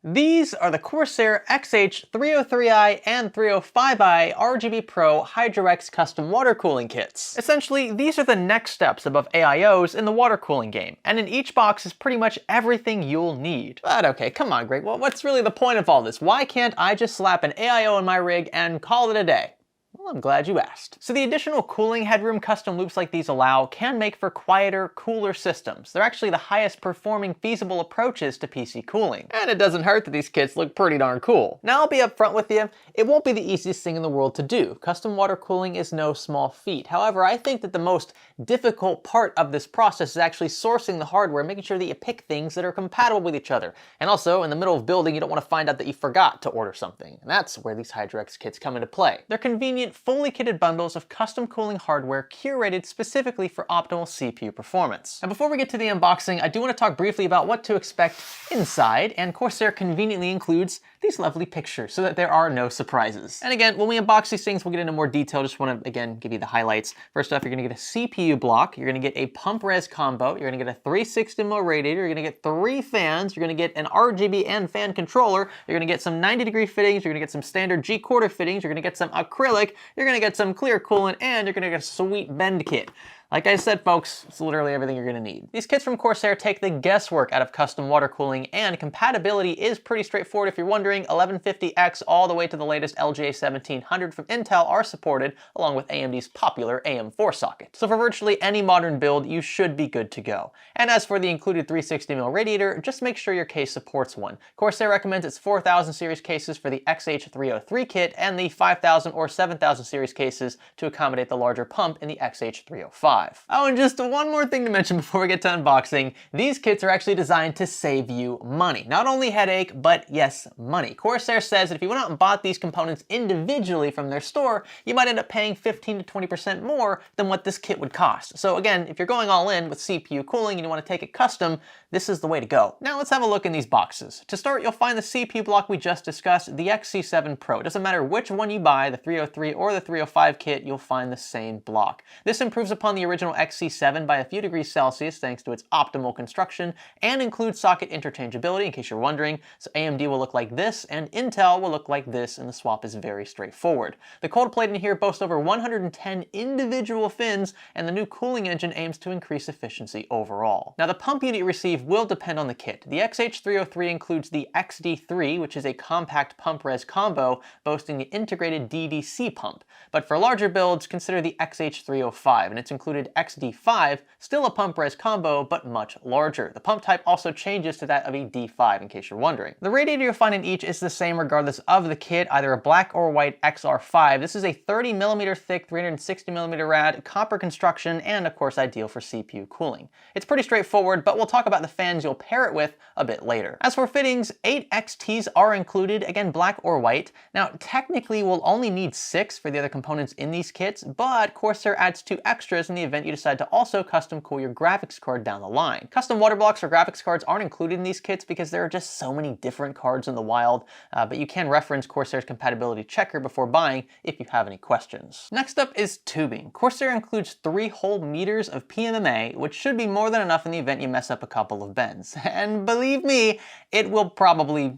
These are the Corsair XH305i and 305i RGB PRO Hydro X custom water cooling kits. Essentially, these are the next steps above AIOs in the water cooling game, and in each box is pretty much everything you'll need. But okay, come on Greg, well, what's really the point of all this? Why can't I just slap an AIO in my rig and call it a day? Well, I'm glad you asked. So the additional cooling headroom custom loops like these allow can make for quieter, cooler systems. They're actually the highest performing feasible approaches to PC cooling. And it doesn't hurt that these kits look pretty darn cool. Now I'll be upfront with you, it won't be the easiest thing in the world to do. Custom water cooling is no small feat. However, I think that the most difficult part of this process is actually sourcing the hardware, making sure that you pick things that are compatible with each other. And also, in the middle of building, you don't want to find out that you forgot to order something. And that's where these Hydro X kits come into play. They're convenient, fully kitted bundles of custom cooling hardware curated specifically for optimal CPU performance. Now before we get to the unboxing, I do want to talk briefly about what to expect inside, and Corsair conveniently includes these lovely pictures so that there are no surprises. And again, when we unbox these things, we'll get into more detail. Just want to, again, give you the highlights. First off, you're going to get a CPU block, you're going to get a pump res combo, you're going to get a 360mm radiator, you're going to get 3 fans, you're going to get an RGB and fan controller, you're going to get some 90-degree fittings, you're going to get some standard G-quarter fittings, you're going to get some acrylic, you're going to get some clear coolant, and you're going to get a sweet bend kit. Like I said, folks, it's literally everything you're gonna need. These kits from Corsair take the guesswork out of custom water cooling, and compatibility is pretty straightforward. If you're wondering, 1150X all the way to the latest LGA 1700 from Intel are supported, along with AMD's popular AM4 socket. So for virtually any modern build, you should be good to go. And as for the included 360mm radiator, just make sure your case supports one. Corsair recommends its 4000 series cases for the XH303 kit, and the 5000 or 7000 series cases to accommodate the larger pump in the XH305. Oh, and just one more thing to mention before we get to unboxing. These kits are actually designed to save you money. Not only headache, but yes, money. Corsair says that if you went out and bought these components individually from their store, you might end up paying 15 to 20% more than what this kit would cost. So again, if you're going all in with CPU cooling and you want to take it custom, this is the way to go. Now let's have a look in these boxes. To start, you'll find the CPU block we just discussed, the XC7 PRO. It doesn't matter which one you buy, the 303 or the 305 kit, you'll find the same block. This improves upon the original XC7 by a few degrees Celsius thanks to its optimal construction, and includes socket interchangeability in case you're wondering. So AMD will look like this and Intel will look like this, and the swap is very straightforward. The cold plate in here boasts over 110 individual fins, and the new cooling engine aims to increase efficiency overall. Now the pump unit you receive will depend on the kit. The XH303 includes the XD3, which is a compact pump res combo boasting the integrated DDC pump. But for larger builds, consider the XH305, and it's included XD5, still a pump res combo, but much larger. The pump type also changes to that of a D5, in case you're wondering. The radiator you'll find in each is the same regardless of the kit, either a black or white XR5. This is a 30mm thick, 360mm rad, copper construction, and of course ideal for CPU cooling. It's pretty straightforward, but we'll talk about the fans you'll pair it with a bit later. As for fittings, 8 XTs are included, again black or white. Now technically we'll only need 6 for the other components in these kits, but Corsair adds 2 extras in the event you decide to also custom cool your graphics card down the line. Custom water blocks for graphics cards aren't included in these kits because there are just so many different cards in the wild, but you can reference Corsair's compatibility checker before buying if you have any questions. Next up is tubing. Corsair includes 3 whole meters of PMMA, which should be more than enough in the event you mess up a couple of bends. And believe me, it will probably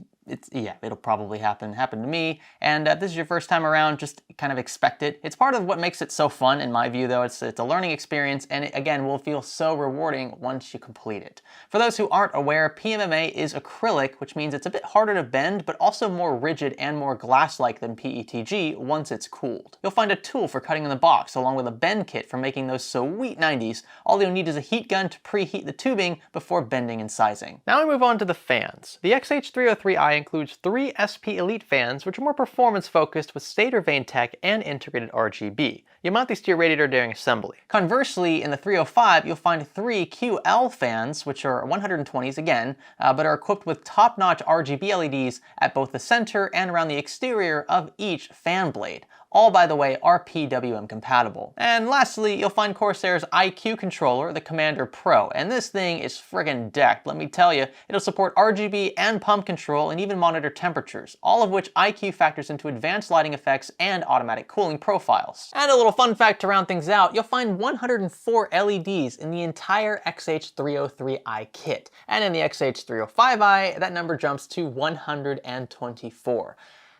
it'll probably happen to me, and if this is your first time around, just kind of expect it. It's part of what makes it so fun, in my view, though. It's a learning experience, and it, again, will feel so rewarding once you complete it. For those who aren't aware, PMMA is acrylic, which means it's a bit harder to bend, but also more rigid and more glass-like than PETG once it's cooled. You'll find a tool for cutting in the box, along with a bend kit for making those sweet 90s. All you'll need is a heat gun to preheat the tubing before bending and sizing. Now we move on to the fans. The XH303i includes 3 SP Elite fans, which are more performance-focused with stator vane tech and integrated RGB. You mount these to your radiator during assembly. Conversely, in the 305, you'll find 3 QL fans, which are 120s again, but are equipped with top-notch RGB LEDs at both the center and around the exterior of each fan blade. All, by the way, are PWM compatible. And lastly, you'll find Corsair's iCUE controller, the Commander Pro, and this thing is friggin' decked. Let me tell you, it'll support RGB and pump control and even monitor temperatures, all of which iCUE factors into advanced lighting effects and automatic cooling profiles. And a little fun fact to round things out, you'll find 104 LEDs in the entire XH305i kit, and in the XH305i, that number jumps to 124.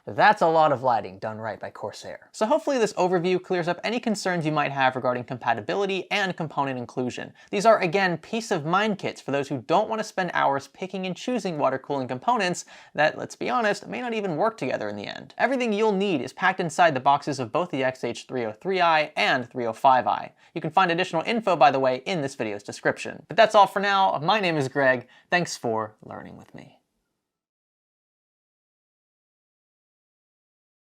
That's a lot of lighting done right by Corsair. So hopefully this overview clears up any concerns you might have regarding compatibility and component inclusion. These are, again, peace of mind kits for those who don't want to spend hours picking and choosing water cooling components that, let's be honest, may not even work together in the end. Everything you'll need is packed inside the boxes of both the XH303i and 305i. You can find additional info, by the way, in this video's description. But that's all for now. My name is Greg. Thanks for learning with me.